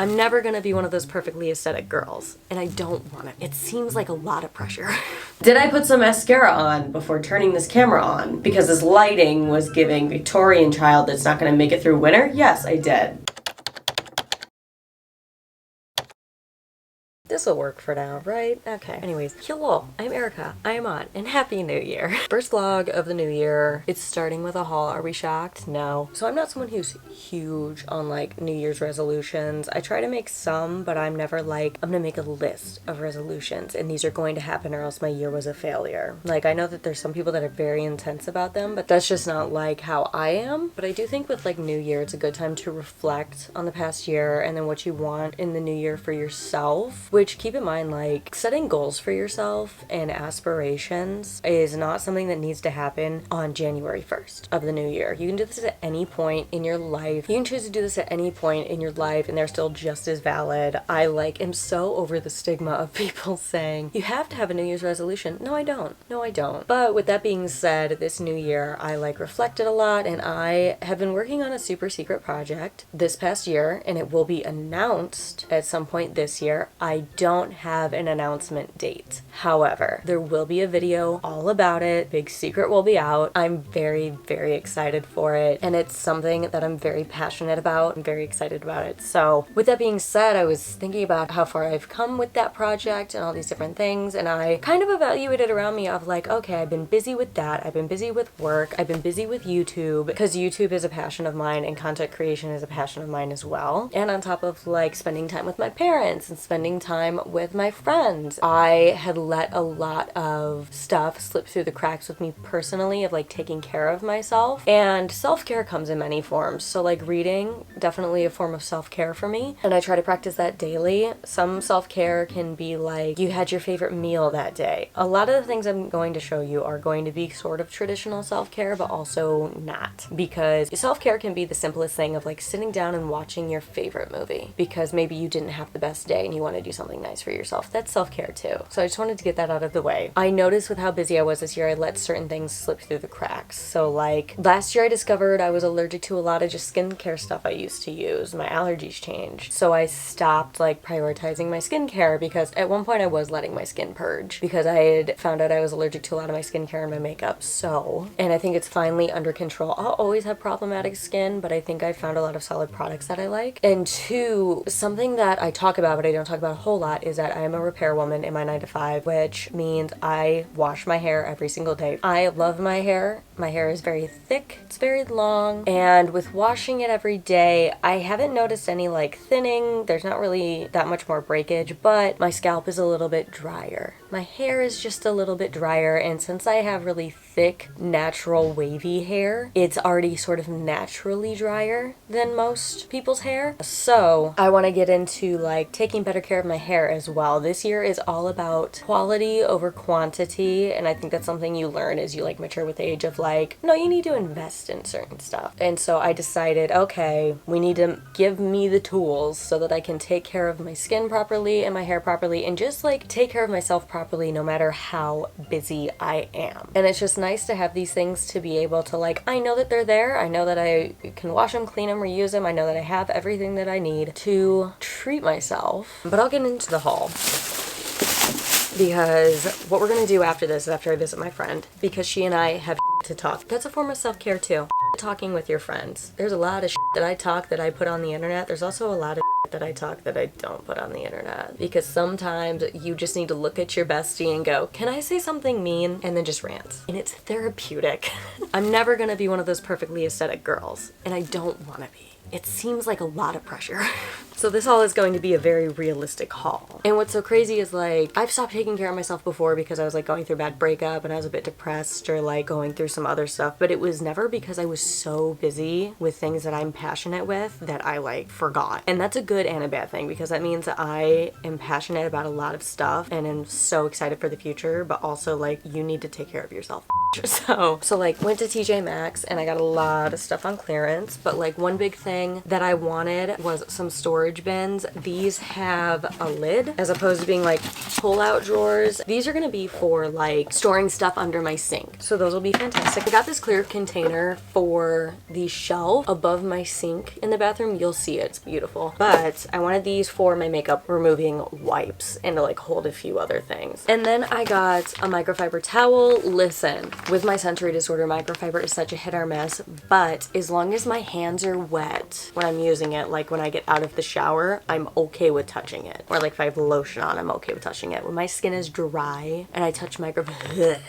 I'm never gonna be one of those perfectly aesthetic girls, and I don't want it. It seems like a lot of pressure. Did I put some mascara on before turning this camera on? Because this lighting was giving Victorian child that's not gonna make it through winter? Yes, I did. This'll work for now, right? Okay. Anyways, hello, I'm Erica. I am on, and Happy New Year. First vlog of the new year. It's starting with a haul. Are we shocked? No. So I'm not someone who's huge on like New Year's resolutions. I try to make some, but I'm never like, I'm gonna make a list of resolutions and these are going to happen or else my year was a failure. Like, I know that there's some people that are very intense about them, but that's just not like how I am. But I do think with like New Year, it's a good time to reflect on the past year and then what you want in the new year for yourself. Which, keep in mind, like, setting goals for yourself and aspirations is not something that needs to happen on January 1st of the new year. You can do this at any point in your life. You can choose to do this at any point in your life and they're still just as valid. I am so over the stigma of people saying, you have to have a New Year's resolution. No, I don't. No, I don't. But with that being said, this new year, I reflected a lot and I have been working on a super secret project this past year and it will be announced at some point this year. I don't have an announcement date. However, there will be a video all about it. Big secret will be out. I'm very, very excited for it. And it's something that I'm very passionate about. I'm very excited about it. So with that being said, I was thinking about how far I've come with that project and all these different things. And I kind of evaluated around me of like, okay, I've been busy with that. I've been busy with work. I've been busy with YouTube because YouTube is a passion of mine and content creation is a passion of mine as well. And on top of like spending time with my parents and spending time with my friends. I had let a lot of stuff slip through the cracks with me personally of like taking care of myself, and self-care comes in many forms. So like reading, definitely a form of self-care for me, and I try to practice that daily. Some self-care can be like you had your favorite meal that day. A lot of the things I'm going to show you are going to be sort of traditional self-care, but also not, because self-care can be the simplest thing of like sitting down and watching your favorite movie because maybe you didn't have the best day and you want to do something nice for yourself. That's self-care too. So I just wanted to get that out of the way. I noticed with how busy I was this year, I let certain things slip through the cracks. So like last year I discovered I was allergic to a lot of just skincare stuff I used to use. My allergies changed. So I stopped like prioritizing my skincare because at one point I was letting my skin purge because I had found out I was allergic to a lot of my skincare and my makeup. And I think it's finally under control. I'll always have problematic skin, but I think I found a lot of solid products that I like. And two, something that I talk about but I don't talk about a whole lot is that I am a repair woman in my 9-to-5, which means I wash my hair every single day. I love my hair. My hair is very thick, it's very long, and with washing it every day, I haven't noticed any like thinning. There's not really that much more breakage, but my scalp is a little bit drier. My hair is just a little bit drier, and since I have really thick, natural, wavy hair, it's already sort of naturally drier than most people's hair. So I want to get into like taking better care of my hair as well. This year is all about quality over quantity, and I think that's something you learn as you like mature with age of like, no, you need to invest in certain stuff. And so I decided, okay, we need to give me the tools so that I can take care of my skin properly and my hair properly and just like take care of myself properly no matter how busy I am. And it's just nice to have these things to be able to like, I know that they're there. I know that I can wash them, clean them, reuse them. I know that I have everything that I need to treat myself. But I'll get into the haul. Because what we're gonna do after this is after I visit my friend, because she and I have to talk. That's a form of self-care too. Talking with your friends. There's a lot of that I talk that I put on the internet. There's also a lot of that I talk that I don't put on the internet. Because sometimes you just need to look at your bestie and go, can I say something mean? And then just rant. And it's therapeutic. I'm never gonna be one of those perfectly aesthetic girls. And I don't wanna be. It seems like a lot of pressure. So this haul is going to be a very realistic haul. And what's so crazy is like, I've stopped taking care of myself before because I was like going through a bad breakup and I was a bit depressed or like going through some other stuff, but it was never because I was so busy with things that I'm passionate with that I like forgot. And that's a good and a bad thing because that means that I am passionate about a lot of stuff and am so excited for the future, but also like you need to take care of yourself. So like went to TJ Maxx and I got a lot of stuff on clearance, but like one big thing that I wanted was some storage storage bins. These have a lid as opposed to being like pull-out drawers. These are gonna be for like storing stuff under my sink. So those will be fantastic. I got this clear container for the shelf above my sink in the bathroom. You'll see it. It's beautiful. But I wanted these for my makeup removing wipes and to like hold a few other things. And then I got a microfiber towel. Listen, with my sensory disorder, microfiber is such a hit or miss, but as long as my hands are wet when I'm using it, like when I get out of the shower, I'm okay with touching it. Or like if I have lotion on, I'm okay with touching it. When my skin is dry and I touch microfiber,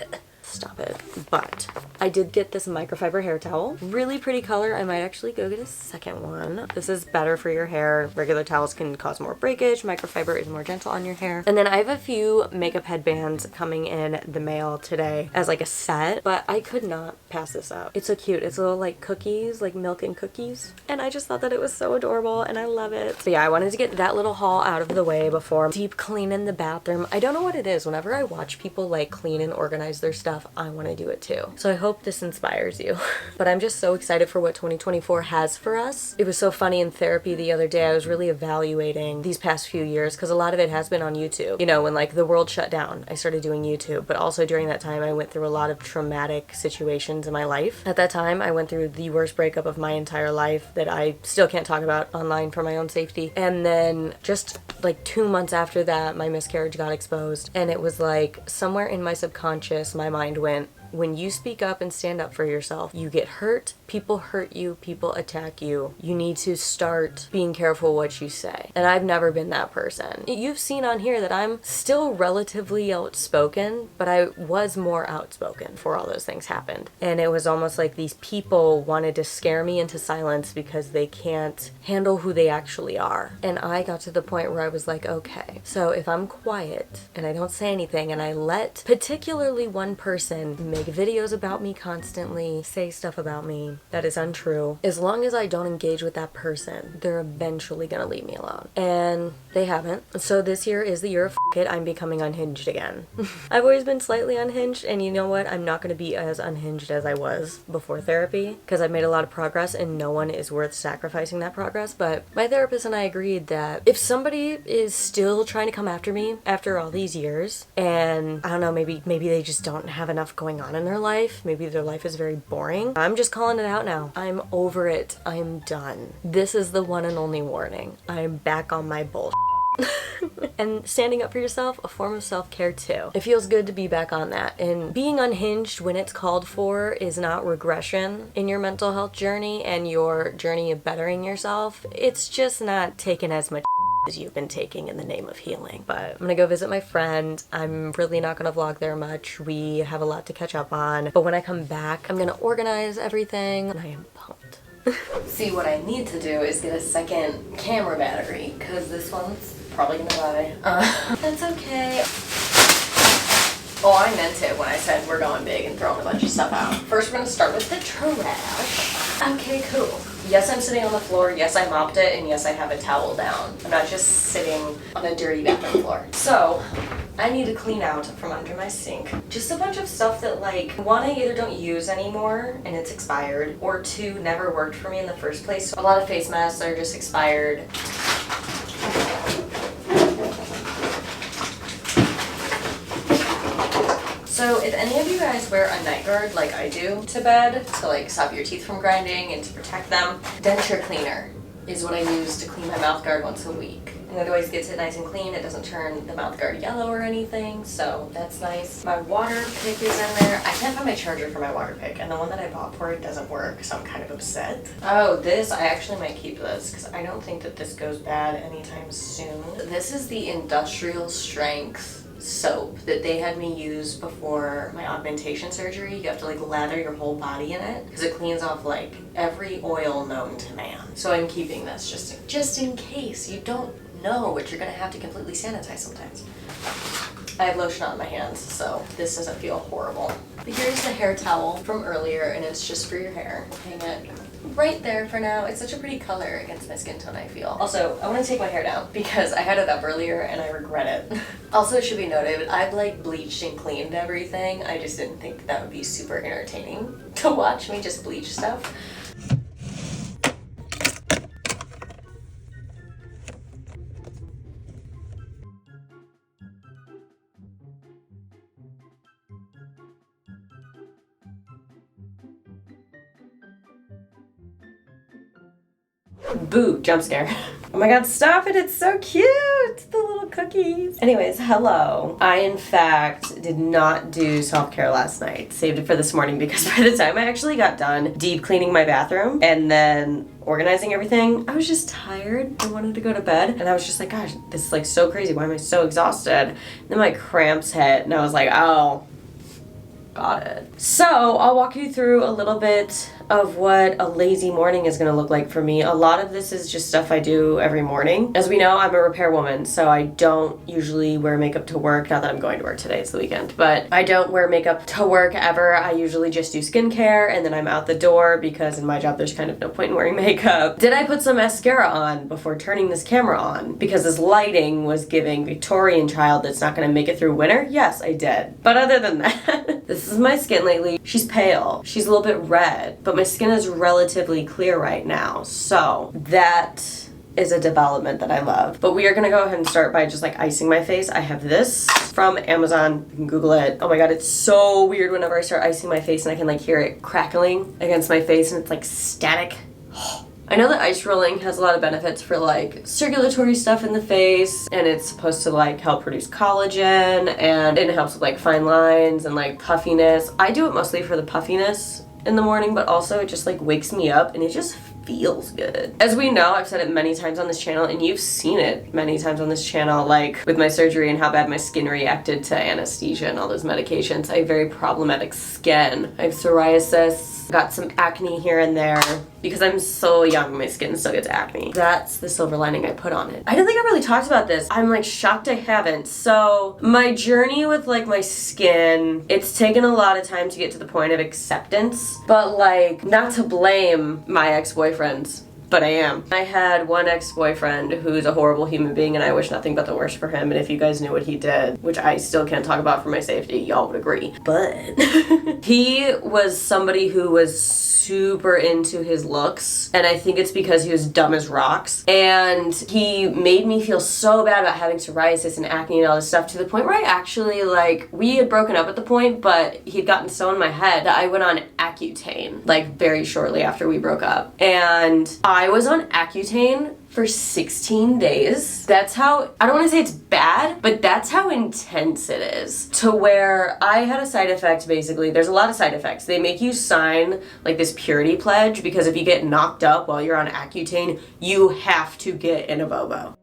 stop it. But I did get this microfiber hair towel. Really pretty color. I might actually go get a second one. This is better for your hair. Regular towels can cause more breakage. Microfiber is more gentle on your hair. And then I have a few makeup headbands coming in the mail today as like a set, but I could not pass this up. It's so cute. It's little like cookies, like milk and cookies. And I just thought that it was so adorable and I love it. So yeah, I wanted to get that little haul out of the way before deep cleaning the bathroom. I don't know what it is. Whenever I watch people like clean and organize their stuff, I want to do it too. So I hope this inspires you. But I'm just so excited for what 2024 has for us. It was so funny in therapy the other day. I was really evaluating these past few years because a lot of it has been on YouTube. You know, when like the world shut down, I started doing YouTube. But also during that time, I went through a lot of traumatic situations in my life. At that time, I went through the worst breakup of my entire life that I still can't talk about online for my own safety. And then just like 2 months after that, my miscarriage got exposed. And it was like somewhere in my subconscious, my mind went, when you speak up and stand up for yourself, you get hurt, people hurt you, people attack you. You need to start being careful what you say. And I've never been that person. You've seen on here that I'm still relatively outspoken, but I was more outspoken before all those things happened. And it was almost like these people wanted to scare me into silence because they can't handle who they actually are. And I got to the point where I was like, okay, so if I'm quiet and I don't say anything and I let particularly one person make videos about me constantly, say stuff about me that is untrue, as long as I don't engage with that person, they're eventually gonna leave me alone. And they haven't. So this year is the year of f it. I'm becoming unhinged again. I've always been slightly unhinged, and you know what? I'm not gonna be as unhinged as I was before therapy because I've made a lot of progress and no one is worth sacrificing that progress. But my therapist and I agreed that if somebody is still trying to come after me after all these years, and I don't know, maybe they just don't have enough going on in their life. Maybe their life is very boring. I'm just calling it out now. I'm over it. I'm done. This is the one and only warning. I'm back on my bullshit. And standing up for yourself, a form of self-care too. It feels good to be back on that. And being unhinged when it's called for is not regression in your mental health journey and your journey of bettering yourself. It's just not taking as much as you've been taking in the name of healing. But I'm gonna go visit my friend. I'm really not gonna vlog there much. We have a lot to catch up on. But when I come back, I'm gonna organize everything and I am pumped. See, what I need to do is get a second camera battery because this one's probably gonna die. That's okay. Oh, I meant it when I said we're going big and throwing a bunch of stuff out. First, we're gonna start with the trash. Okay, cool. Yes, I'm sitting on the floor. Yes, I mopped it. And yes, I have a towel down. I'm not just sitting on a dirty bathroom floor. So, I need to clean out from under my sink just a bunch of stuff that, like, one, I either don't use anymore and it's expired, or two, never worked for me in the first place. So a lot of face masks are just expired. So if any of you guys wear a night guard like I do to bed to like stop your teeth from grinding and to protect them, denture cleaner is what I use to clean my mouth guard once a week. And it always gets it nice and clean. It doesn't turn the mouth guard yellow or anything, so that's nice. My water pick is in there. I can't find my charger for my water pick, and the one that I bought for it doesn't work, so I'm kind of upset. Oh, this, I actually might keep this because I don't think that this goes bad anytime soon. This is the industrial strength soap that they had me use before my augmentation surgery. You have to like lather your whole body in it because it cleans off like every oil known to man. So I'm keeping this just in case you don't know what you're gonna have to completely sanitize sometimes. I have lotion on my hands, so this doesn't feel horrible. But here's the hair towel from earlier, and it's just for your hair. Hang it right there for now. It's such a pretty color against my skin tone, I feel. Also, I want to take my hair down because I had it up earlier and I regret it. Also, it should be noted, I've like bleached and cleaned everything. I just didn't think that would be super entertaining to watch me just bleach stuff. Boo, jump scare. Oh my god, stop it, it's so cute! The little cookies. Anyways, hello. I, in fact, did not do self-care last night. Saved it for this morning because by the time I actually got done deep cleaning my bathroom and then organizing everything, I was just tired. I wanted to go to bed and I was just like, gosh, this is like so crazy. Why am I so exhausted? And then my cramps hit and I was like, oh, got it. So I'll walk you through a little bit of what a lazy morning is going to look like for me. A lot of this is just stuff I do every morning. As we know, I'm a repair woman, so I don't usually wear makeup to work. Not that I'm going to work today, it's the weekend, but I don't wear makeup to work ever. I usually just do skincare and then I'm out the door because in my job there's kind of no point in wearing makeup. Did I put some mascara on before turning this camera on? Because this lighting was giving Victorian child that's not going to make it through winter? Yes, I did. But other than that, this is my skin lately. She's pale. She's a little bit red, but my skin is relatively clear right now, so that is a development that I love. But we are gonna go ahead and start by just like icing my face. I have this from Amazon, you can Google it. Oh my god, it's so weird whenever I start icing my face and I can like hear it crackling against my face and it's like static. I know that ice rolling has a lot of benefits for like circulatory stuff in the face, and it's supposed to like help produce collagen, and it helps with like fine lines and like puffiness. I do it mostly for the puffiness in the morning, but also it just like wakes me up and it just feels good. As we know, I've said it many times on this channel and you've seen it many times on this channel, like with my surgery and how bad my skin reacted to anesthesia and all those medications. I have very problematic skin. I have psoriasis, got some acne here and there. Because I'm so young, my skin still gets acne. That's the silver lining I put on it. I don't think I really talked about this. I'm like shocked I haven't. So my journey with like my skin, it's taken a lot of time to get to the point of acceptance, but like not to blame my ex-boyfriends, but I am. I had one ex-boyfriend who's a horrible human being and I wish nothing but the worst for him, and if you guys knew what he did, which I still can't talk about for my safety, y'all would agree. But he was somebody who was super into his looks, and I think it's because he was dumb as rocks, and he made me feel so bad about having psoriasis and acne and all this stuff to the point where I actually like, we had broken up at the point, but he'd gotten so in my head that I went on Accutane like very shortly after we broke up, and I was on Accutane for 16 days. That's how, I don't want to say it's bad, but that's how intense it is. To where I had a side effect basically. There's a lot of side effects. They make you sign like this purity pledge because if you get knocked up while you're on Accutane, you have to get in a bobo.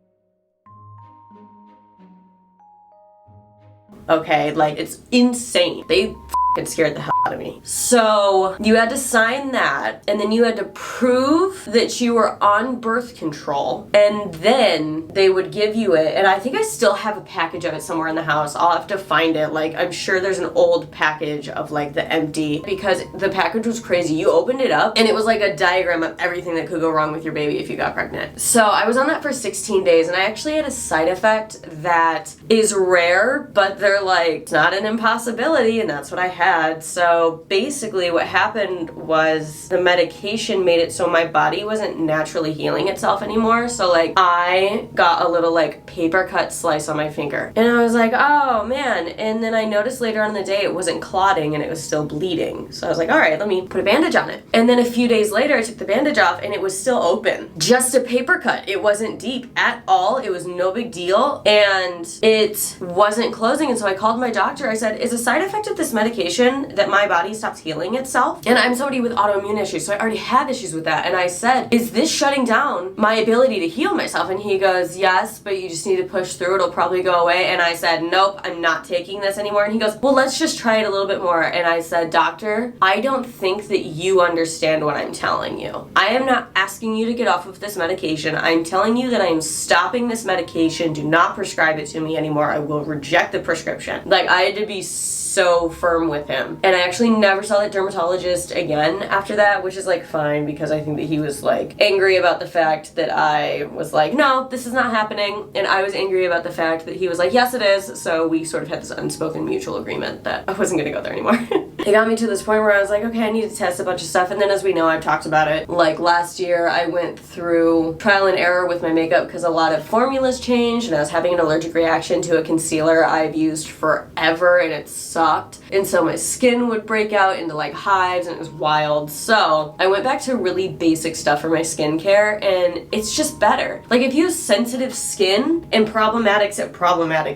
Okay, like it's insane. They it scared the hell out of me. So you had to sign that, and then you had to prove that you were on birth control, and then they would give you it. And I think I still have a package of it somewhere in the house. I'll have to find it. Like, I'm sure there's an old package of like the empty, because the package was crazy. You opened it up and it was like a diagram of everything that could go wrong with your baby if you got pregnant. So I was on that for 16 days and I actually had a side effect that is rare, but they're like, it's not an impossibility, and that's what I had. So basically what happened was the medication made it so my body wasn't naturally healing itself anymore. So like I got a little like paper cut slice on my finger and I was like, oh man. And then I noticed later on in the day it wasn't clotting and it was still bleeding. So I was like, all right, let me put a bandage on it. And then a few days later I took the bandage off and it was still open. Just a paper cut. It wasn't deep at all. It was no big deal and it wasn't closing. And so I called my doctor. I said, is a side effect of this medication that my body stops healing itself? And I'm somebody with autoimmune issues, so I already had issues with that. And I said, is this shutting down my ability to heal myself? And he goes, yes, but you just need to push through. It'll probably go away. And I said, nope, I'm not taking this anymore. And he goes, well, let's just try it a little bit more. And I said, doctor, I don't think that you understand what I'm telling you. I am not asking you to get off of this medication. I'm telling you that I am stopping this medication. Do not prescribe it to me anymore. I will reject the prescription. Like, I had to be so firm with him. And I actually never saw that dermatologist again after that, which is like fine because I think that he was like angry about the fact that I was like, no, this is not happening. And I was angry about the fact that he was like, yes, it is. So we sort of had this unspoken mutual agreement that I wasn't gonna go there anymore. it got me to this point where I was like, okay, I need to test a bunch of stuff. And then as we know, I've talked about it, like last year I went through trial and error with my makeup because a lot of formulas changed and I was having an allergic reaction to a concealer I've used forever and it sucked. And so my skin would break out into like hives and it was wild. So I went back to really basic stuff for my skincare and it's just better. Like if you have sensitive skin and problematic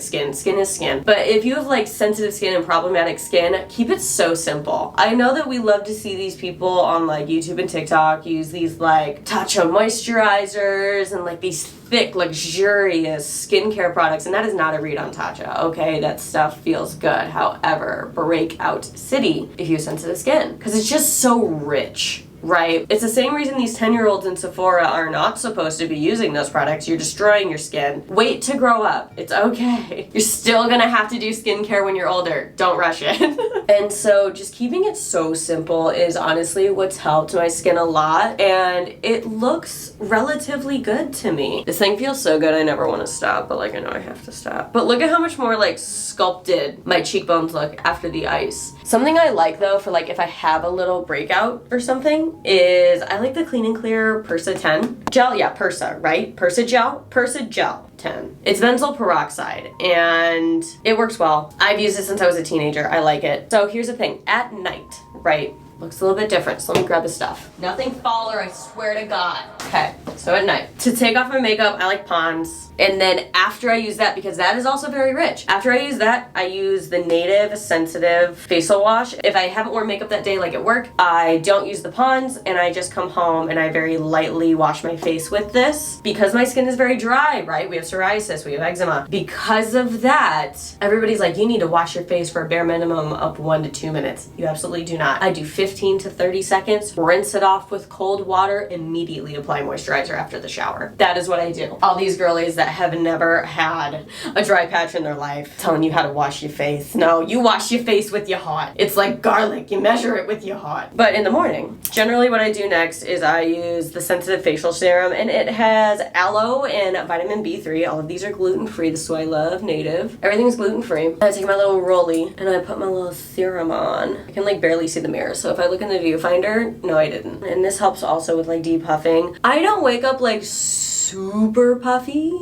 skin is skin. But if you have like sensitive skin and problematic skin, keep it so simple. I know that we love to see these people on like YouTube and TikTok use these like Tatcha moisturizers and like these thick, luxurious skincare products, and that is not a read on Tatcha, okay? That stuff feels good. However, breakout city if you have sensitive skin, because it's just so rich. Right? It's the same reason these 10-year-olds in Sephora are not supposed to be using those products. You're destroying your skin. Wait to grow up. It's okay. You're still gonna have to do skincare when you're older. Don't rush it. And so just keeping it so simple is honestly what's helped my skin a lot, and it looks relatively good to me. This thing feels so good I never want to stop, but like I know I have to stop. But look at how much more like sculpted my cheekbones look after the ice. Something I like though for like if I have a little breakout or something is I like the Clean and Clear Persa 10 gel. Yeah, Persa, right? Persa gel 10. It's benzoyl peroxide and it works well. I've used it since I was a teenager. I like it. So here's the thing, at night, right? Looks a little bit different, so let me grab the stuff. Nothing faller, I swear to God. Okay, so at night. To take off my makeup, I like Pond's. And then after I use that, because that is also very rich, after I use that, I use the Native Sensitive Facial Wash. If I haven't worn makeup that day, like at work, I don't use the Pond's and I just come home and I very lightly wash my face with this. Because my skin is very dry, right? We have psoriasis, we have eczema. Because of that, everybody's like, you need to wash your face for a bare minimum of 1 to 2 minutes. You absolutely do not. I do 15 to 30 seconds, rinse it off with cold water, immediately apply moisturizer after the shower. That is what I do. All these girlies that have never had a dry patch in their life telling you how to wash your face. No, you wash your face with your hot. It's like garlic, you measure it with your hot. But in the morning, generally what I do next is I use the Sensitive Facial Serum, and it has aloe and vitamin B3. All of these are gluten-free. This is why I love Native. Everything's gluten-free. I take my little rolly and I put my little serum on. I can like barely see the mirror, so if I look in the viewfinder, no I didn't. And this helps also with like depuffing. I don't wake up like super puffy,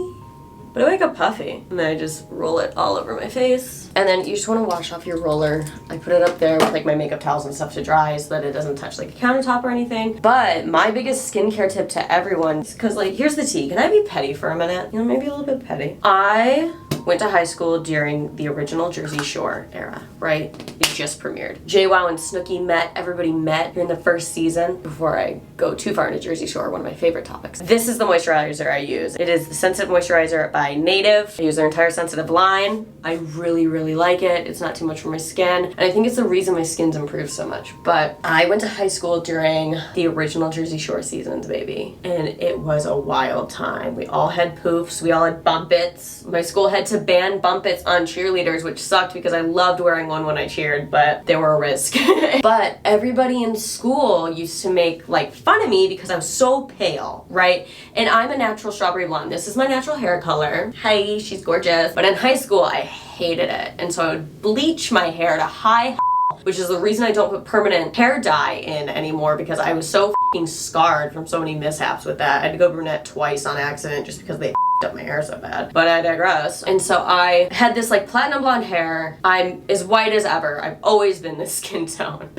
but I wake up puffy, and then I just roll it all over my face. And then you just want to wash off your roller. I put it up there with like my makeup towels and stuff to dry so that it doesn't touch like a countertop or anything. But my biggest skincare tip to everyone, because like here's the tea. Can I be petty for a minute? You know, maybe a little bit petty. I went to high school during the original Jersey Shore era, right? It just premiered. JWoww and Snooki met. Everybody met during the first season. Before I go too far into Jersey Shore, one of my favorite topics. This is the moisturizer I use. It is the Sensitive Moisturizer by Native. I use their entire Sensitive line. I really, really like it. It's not too much for my skin. And I think it's the reason my skin's improved so much. But I went to high school during the original Jersey Shore seasons, baby. And it was a wild time. We all had poofs. We all had bumpits. My school had to ban bumpits on cheerleaders, which sucked because I loved wearing one when I cheered, but they were a risk. But everybody in school used to make like fun of me because I was so pale, right? And I'm a natural strawberry blonde. This is my natural hair color. Hi, she's gorgeous. But in high school, I hated it. And so I would bleach my hair to high, which is the reason I don't put permanent hair dye in anymore, because I was so f***ing scarred from so many mishaps with that. I had to go brunette twice on accident just because they up my hair so bad, but I digress. And so I had this like platinum blonde hair. I'm as white as ever. I've always been this skin tone.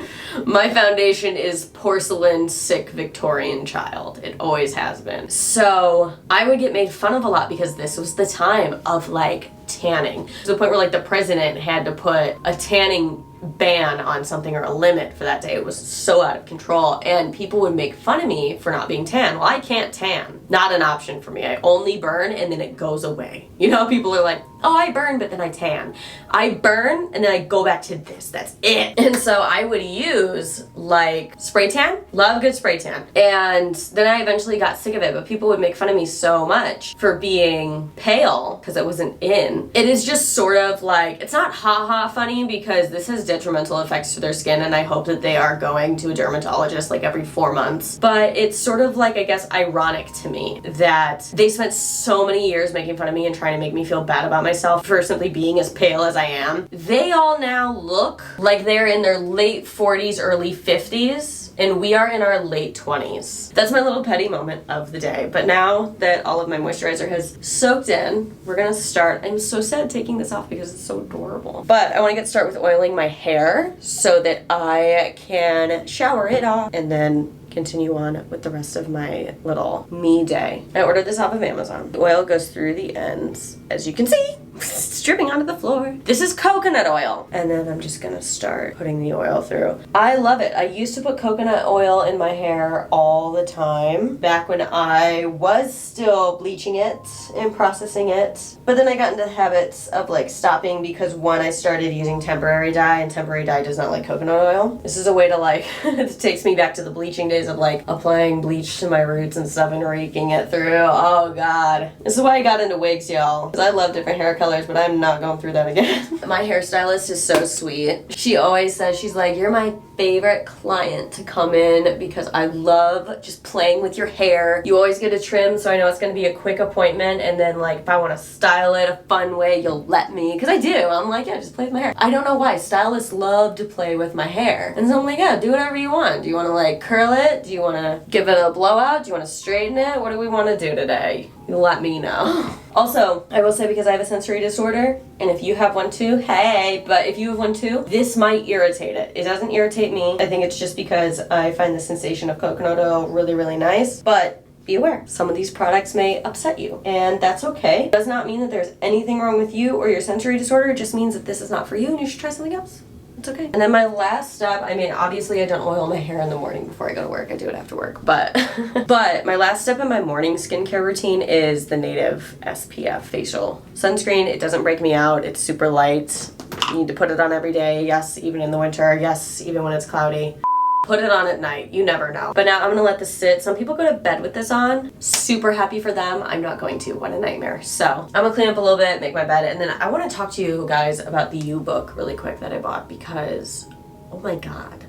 My foundation is porcelain sick Victorian child. It always has been. So I would get made fun of a lot because this was the time of like tanning, to the point where like the president had to put a tanning ban on something or a limit for that day. It was so out of control, and people would make fun of me for not being tan. Well, I can't tan. Not an option for me. I only burn and then it goes away. You know, people are like, oh, I burn, but then I tan. I burn and then I go back to this. That's it. And so I would use like spray tan. Love good spray tan. And then I eventually got sick of it, but people would make fun of me so much for being pale because it wasn't in. skin. It is just sort of like, it's not haha funny because this has detrimental effects to their skin, and I hope that they are going to a dermatologist like every 4 months. But it's sort of like, I guess, ironic to me that they spent so many years making fun of me and trying to make me feel bad about myself for simply being as pale as I am. They all now look like they're in their late 40s, early 50s. And we are in our late 20s. That's my little petty moment of the day. But now that all of my moisturizer has soaked in, we're gonna start. I'm so sad taking this off because it's so adorable. But I wanna get started with oiling my hair so that I can shower it off and then continue on with the rest of my little me day. I ordered this off of Amazon. The oil goes through the ends, as you can see. It's dripping onto the floor. This is coconut oil. And then I'm just gonna start putting the oil through. I love it. I used to put coconut oil in my hair all the time back when I was still bleaching it and processing it. But then I got into habits of like stopping because one, I started using temporary dye, and temporary dye does not like coconut oil. This is a way to like, it takes me back to the bleaching days of like applying bleach to my roots and stuff and raking it through. Oh God. This is why I got into wigs, y'all. Because I love different hair colors, but I'm not going through that again. My hairstylist is so sweet. She always says, she's like, you're my favorite client to come in because I love just playing with your hair. You always get a trim, so I know it's gonna be a quick appointment, and then like if I wanna style it a fun way, you'll let me. Because I do. I'm like, yeah, just play with my hair. I don't know why. Stylists love to play with my hair. And so I'm like, yeah, do whatever you want. Do you wanna like curl it? Do you wanna give it a blowout? Do you wanna straighten it? What do we wanna do today? You let me know. Also, I will say, because I have a sensory disorder, and if you have one too, hey, but if you have one too, this might irritate it. It doesn't irritate me. I think it's just because I find the sensation of coconut oil really, really nice, but be aware, some of these products may upset you, and that's okay. It does not mean that there's anything wrong with you or your sensory disorder. It just means that this is not for you and you should try something else. It's okay. And then my last step, I mean, obviously I don't oil my hair in the morning before I go to work. I do it after work, but but my last step in my morning skincare routine is the Native SPF facial sunscreen. It doesn't break me out. It's super light. You need to put it on every day. Yes, even in the winter. Yes, even when it's cloudy. Put it on at night. You never know. But now I'm gonna let this sit. Some people go to bed with this on. Super happy for them. I'm not going to. What a nightmare. So I'm gonna clean up a little bit, make my bed, and then I want to talk to you guys about the You book really quick that I bought because, oh my God.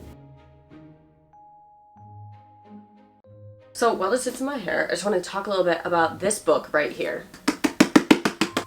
So while this sits in my hair, I just want to talk a little bit about this book right here.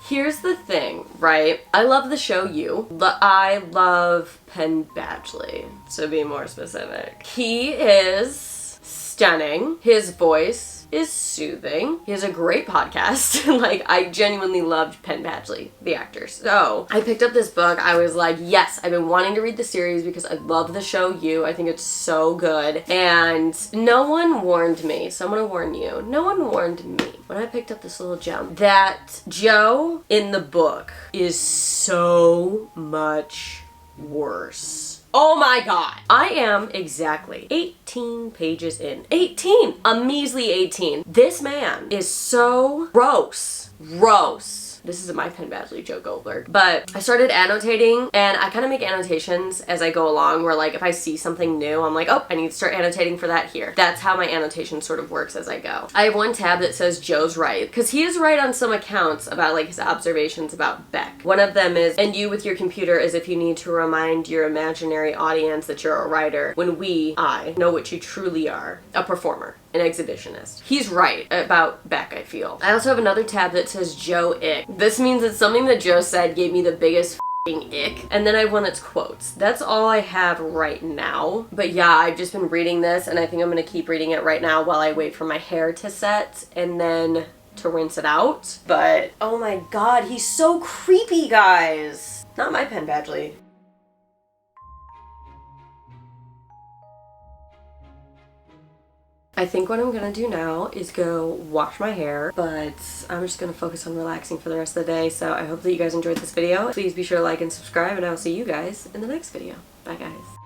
Here's the thing, right? I love the show You. I love Penn Badgley, to be more specific. He is stunning. His voice is soothing. He has a great podcast. Like, I genuinely loved Penn Badgley, the actor. So I picked up this book. I was like, yes, I've been wanting to read the series because I love the show You. I think it's so good. And no one warned me. So I'm gonna warn you. No one warned me when I picked up this little gem that Joe in the book is so much worse. Oh my God. I am exactly 18 pages in. 18! A measly 18. This man is so gross. Gross. This isn't my Penn Badgley Joe Goldberg. But I started annotating, and I kind of make annotations as I go along where like if I see something new, I'm like, oh, I need to start annotating for that here. That's how my annotation sort of works as I go. I have one tab that says Joe's right, because he is right on some accounts about like his observations about Beck. One of them is, and you with your computer as if you need to remind your imaginary audience that you're a writer when I know what you truly are, a performer. An exhibitionist. He's right about Beck, I feel. I also have another tab that says Joe Ick. This means that something that Joe said gave me the biggest f***ing ick. And then I have one that's quotes. That's all I have right now. But yeah, I've just been reading this, and I think I'm gonna keep reading it right now while I wait for my hair to set and then to rinse it out. But oh my God, he's so creepy, guys. Not my Penn Badgley. I think what I'm gonna do now is go wash my hair, but I'm just gonna focus on relaxing for the rest of the day. So I hope that you guys enjoyed this video. Please be sure to like and subscribe, and I will see you guys in the next video. Bye, guys.